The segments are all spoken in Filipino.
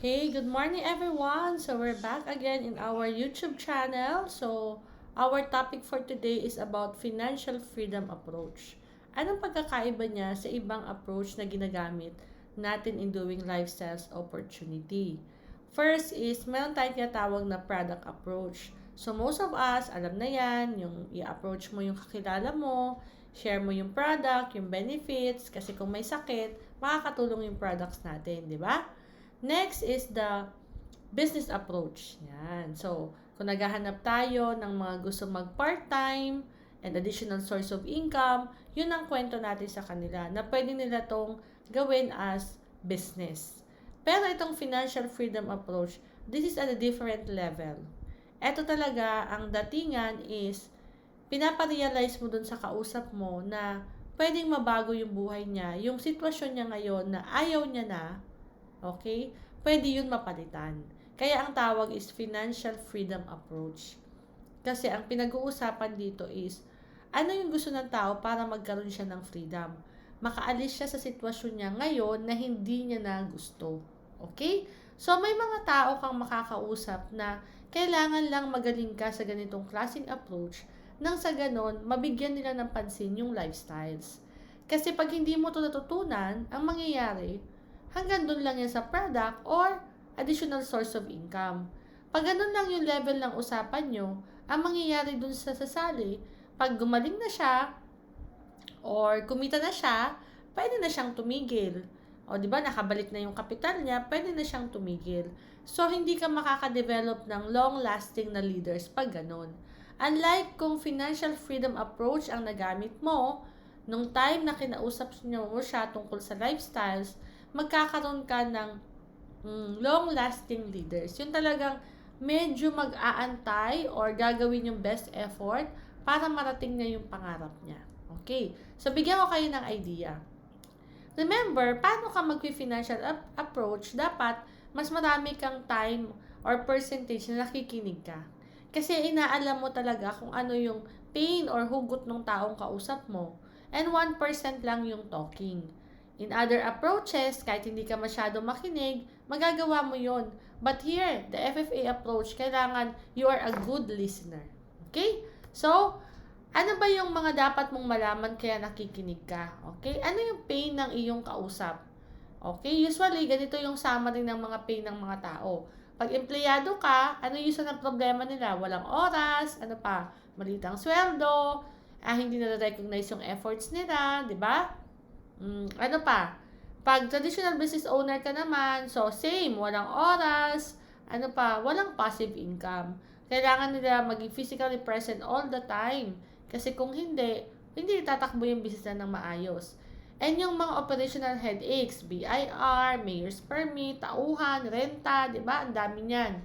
Okay, good morning everyone. So we're back again in our YouTube channel. So our topic for today is about financial freedom approach. Anong pagkakaiba niya sa ibang approach na ginagamit natin in doing lifestyles opportunity? First is meron tayong tinatawag na product approach. So most of us, alam na yan, yung i-approach mo yung kakilala mo, share mo yung product, yung benefits, kasi kung may sakit, makakatulong yung products natin, di ba? Next is the business approach. Yan. So, kung naghahanap tayo ng mga gusto mag-part-time and additional source of income, yun ang kwento natin sa kanila na pwede nila tong gawin as business. Pero itong financial freedom approach, this is at a different level. Ito talaga, ang datingan is, pinaparealize mo dun sa kausap mo na pwedeng mabago yung buhay niya, yung sitwasyon niya ngayon na ayaw niya na. Okay? Pwede yun mapalitan. Kaya ang tawag is financial freedom approach. Kasi ang pinag-uusapan dito is, ano yung gusto ng tao para magkaroon siya ng freedom? Makaalis siya sa sitwasyon niya ngayon na hindi niya na gusto. Okay? So, may mga tao kang makakausap na kailangan lang magaling ka sa ganitong klaseng approach nang sa ganon, mabigyan nila ng pansin yung lifestyles. Kasi pag hindi mo ito natutunan, ang mangyayari, hanggang doon lang yan sa product or additional source of income. Pag ganun lang yung level ng usapan nyo, ang mangyayari dun sa sasali, pag gumaling na siya or kumita na siya, pwede na siyang tumigil. O di ba nakabalik na yung kapital niya, pwede na siyang tumigil. So hindi ka makaka-develop ng long-lasting na leaders pag ganun. Unlike kung financial freedom approach ang nagamit mo, nung time na kinausap niyo mo siya tungkol sa lifestyles, magkakaroon ka ng long-lasting leaders. Yung talagang medyo mag-aantay or gagawin yung best effort para marating niya yung pangarap niya. Okay. So, bigyan ko kayo ng idea. Remember, paano ka mag-financial approach, dapat mas marami kang time or percentage na nakikinig ka. Kasi inaalam mo talaga kung ano yung pain or hugot ng taong kausap mo. And 1% lang yung talking. In other approaches, kahit hindi ka masyado makinig, magagawa mo yon. But here, the FFA approach, kailangan you are a good listener. Okay? So, ano ba yung mga dapat mong malaman kaya nakikinig ka? Okay? Ano yung pain ng iyong kausap? Okay? Usually, ganito yung summary ng mga pain ng mga tao. Pag empleyado ka, ano yung isa ng problema nila? Walang oras, ano pa? Maliit ang sweldo, hindi na-recognize yung efforts nila, di ba? Ano pa? Pag traditional business owner ka naman, so same, walang oras, ano pa, walang passive income. Kailangan nila maging physically present all the time. Kasi kung hindi tatakbo yung business na ng maayos. And yung mga operational headaches, BIR, mayor's permit, tauhan, renta, di ba? Ang dami niyan.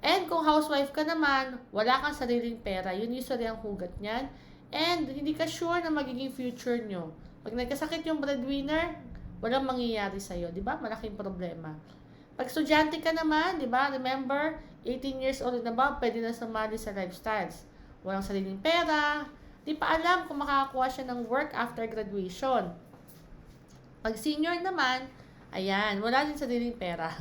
And kung housewife ka naman, wala kang sariling pera, yun usually ang hugat niyan. And hindi ka sure na magiging future nyo. Pag nagkasakit yung breadwinner, walang mangyayari sa'yo. Di ba? Malaking problema. Pag estudyante ka naman, di ba? Remember, 18 years old na ba, pwede na sumali sa lifestyles. Walang sariling pera. Di pa alam kung makakakuha siya ng work after graduation. Pag senior naman, ayan, wala din sariling pera.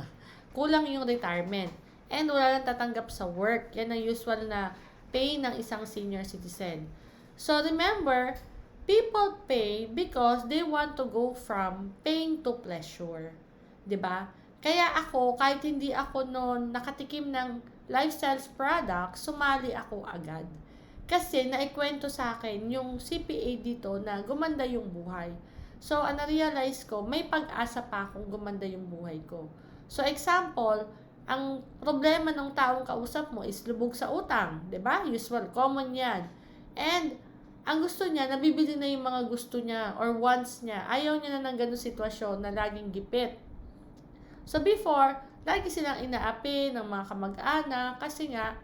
Kulang yung retirement. And wala lang tatanggap sa work. Yan ang usual na pay ng isang senior citizen. So remember, people pay because they want to go from pain to pleasure. 'Di ba? Kaya ako, kahit hindi ako noon nakatikim ng lifestyles product, sumali ako agad. Kasi naikwento sa akin yung CPA dito na gumanda yung buhay. So, na-realize ko, may pag-asa pa akong gumanda yung buhay ko. So, example, ang problema ng taong kausap mo is lubog sa utang, 'di ba? Usual, common 'yan. And ang gusto niya, nabibili na yung mga gusto niya or wants niya. Ayaw niya na ng ganung sitwasyon na laging gipit. So before, lagi silang inaapi ng mga kamag-anak kasi nga,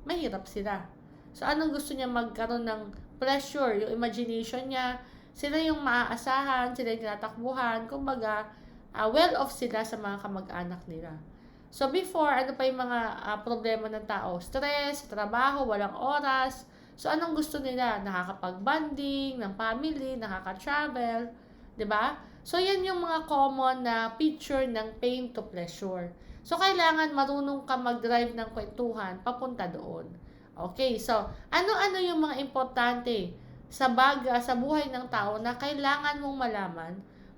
mahirap sila. So anong gusto niya magkaroon ng pleasure, yung imagination niya, sila yung maaasahan, sila yung tinatakbuhan, kumbaga, well-off sila sa mga kamag-anak nila. So before, ano pa yung mga problema ng tao? Stress, trabaho, walang oras. So anong gusto nila? Nakakapag-bonding ng family, nakaka-travel, 'di ba? So, yan yung mga common na picture ng pain to pleasure. So, kailangan marunong ka mag-drive ng kwentuhan papunta doon. Okay, so, ano-ano yung mga importante sa buhay ng tao na kailangan mong malaman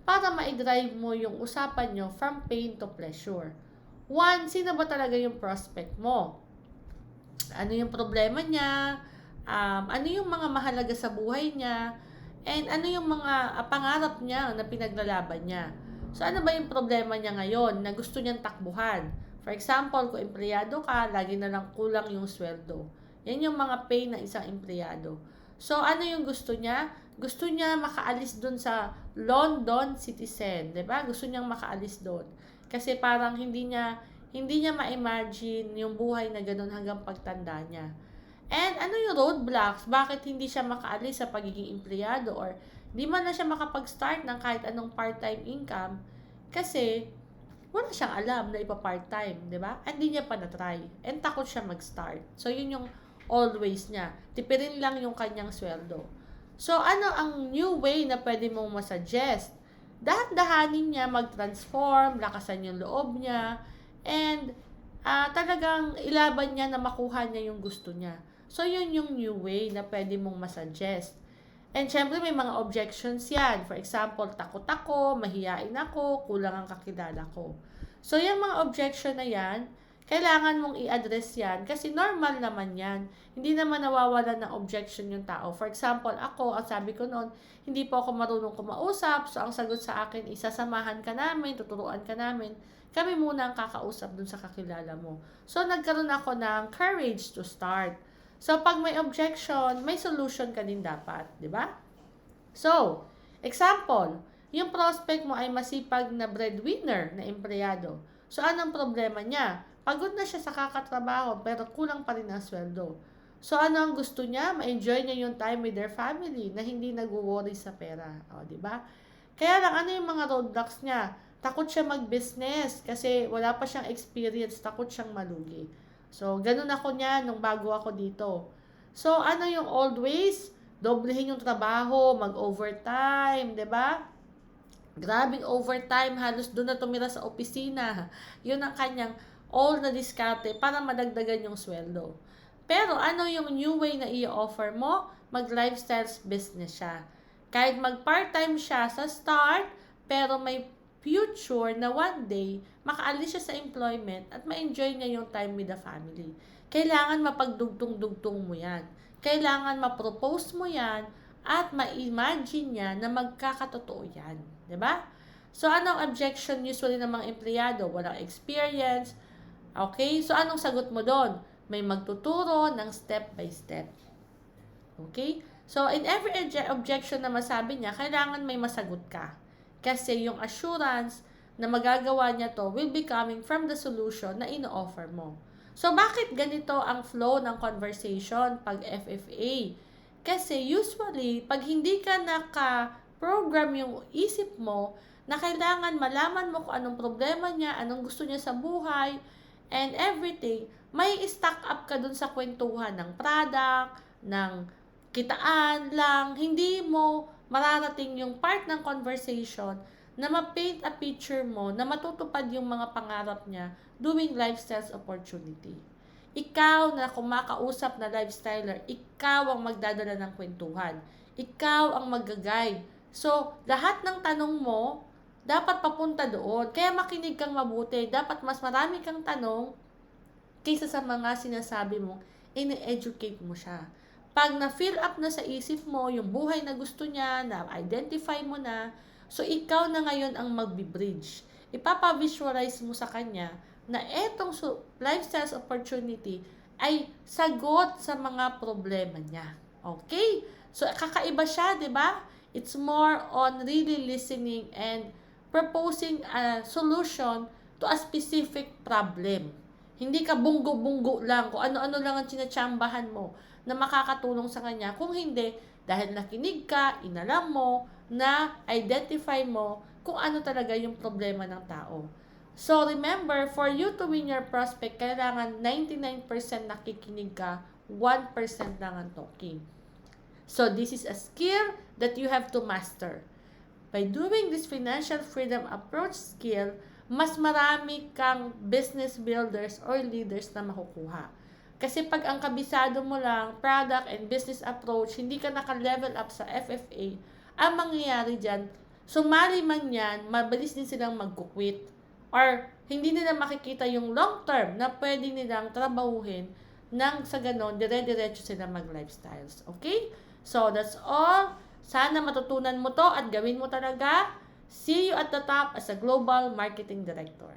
para ma-drive mo yung usapan nyo from pain to pleasure. One, sino ba talaga yung prospect mo? Ano yung problema niya? Ano yung mga mahalaga sa buhay niya? And ano yung mga pangarap niya na pinaglalaban niya? So, ano ba yung problema niya ngayon na gusto niyang takbuhan? For example, kung empleyado ka, lagi na lang kulang yung sweldo. Yan yung mga pay ng isang empleyado. So, ano yung gusto niya? Gusto niya makaalis dun sa London Citizen, 'di ba? Gusto niyang makaalis doon. Kasi parang hindi niya ma-imagine yung buhay na gano'n hanggang pagtanda niya. And ano yung roadblocks? Bakit hindi siya makaalis sa pagiging empleyado or di man na siya makapag-start ng kahit anong part-time income kasi wala siyang alam na ipa-part-time, di ba? And hindi niya pa na-try. And takot siya mag-start. So, yun yung always niya. Tipirin lang yung kanyang sweldo. So, ano ang new way na pwede mong masuggest? Dahan-dahanin niya mag-transform, lakasan yung loob niya, and talagang ilaban niya na makuha niya yung gusto niya. So, yun yung new way na pwede mong masuggest. And syempre may mga objections yan. For example, takot ako, mahiyain ako, kulang ang kakilala ko. So, yung mga objection na yan, kailangan mong i-address yan kasi normal naman yan. Hindi naman nawawalan ng objection yung tao. For example, ako, ang sabi ko noon, hindi po ako marunong kumausap. So, ang sagot sa akin, isasamahan ka namin, tuturuan ka namin. Kami muna ang kakausap dun sa kakilala mo. So, nagkaroon ako ng courage to start. So, pag may objection, may solution ka din dapat, di ba? So, example, yung prospect mo ay masipag na breadwinner na empleyado. So, anong problema niya? Pagod na siya sa kakatrabaho pero kulang pa rin ang sweldo. So, ano ang gusto niya? Ma-enjoy niya yung time with their family na hindi nag-worry sa pera. O, di ba? Kaya lang, ano yung mga roadblocks niya? Takot siya mag-business kasi wala pa siyang experience, takot siyang malugi. So, ganun ako niya nung bago ako dito. So, ano yung old ways? Doblehin yung trabaho, mag-overtime, 'di ba? Grabing overtime, halos doon na tumira sa opisina. Yun ang kanyang all na diskarte para madagdagan yung sweldo. Pero ano yung new way na i-offer mo? Mag-lifestyles business siya. Kahit mag-part-time siya sa start, pero may future na one day, makaalis siya sa employment at ma-enjoy niya yung time with the family. Kailangan mapagdugtong-dugtong mo yan. Kailangan ma-propose mo yan at ma-imagine niya na magkakatotoo yan. 'Di ba? So, anong objection usually ng mga empleyado? Walang experience. Okay? So, anong sagot mo doon? May magtuturo ng step by step. Okay? So, in every objection na masabi niya, kailangan may masagot ka. Kasi yung assurance na magagawa niya to will be coming from the solution na ino-offer mo. So, bakit ganito ang flow ng conversation pag FFA? Kasi usually, pag hindi ka naka-program yung isip mo na kailangan malaman mo kung anong problema niya, anong gusto niya sa buhay, and everything, may stack up ka dun sa kwentuhan ng product, ng kitaan lang, hindi mo mararating yung part ng conversation na ma-paint a picture mo na matutupad yung mga pangarap niya doing lifestyles opportunity. Ikaw na kumakausap na lifestyler, ikaw ang magdadala ng kwentuhan. Ikaw ang mag-guide. So, lahat ng tanong mo, dapat papunta doon. Kaya makinig kang mabuti. Dapat mas marami kang tanong kaysa sa mga sinasabi mo, ini-educate mo siya. Pag na-fill up na sa isip mo yung buhay na gusto niya, na-identify mo na, so ikaw na ngayon ang magbi-bridge. Ipapa-visualize mo sa kanya na etong lifestyles opportunity ay sagot sa mga problema niya. Okay? So, kakaiba siya, di ba? It's more on really listening and proposing a solution to a specific problem. Hindi ka bunggo-bunggo lang, kung ano-ano lang ang tinatsambahan mo na makakatulong sa kanya. Kung hindi, dahil nakinig ka, inalam mo, na-identify mo kung ano talaga yung problema ng tao. So, remember, for you to win your prospect, kailangan 99% nakikinig ka, 1% lang ang talking. So, this is a skill that you have to master. By doing this financial freedom approach skill, mas marami kang business builders or leaders na makukuha. Kasi pag ang kabisado mo lang, product and business approach, hindi ka naka-level up sa FFA, ang mangyayari dyan, sumali man yan, mabilis din silang mag-quit. Or hindi nila makikita yung long term na pwede nilang trabahuhin nang sa ganon, dire-diretso sila mag-lifestyles. Okay? So, that's all. Sana matutunan mo to at gawin mo talaga. See you at the top as a Global Marketing Director.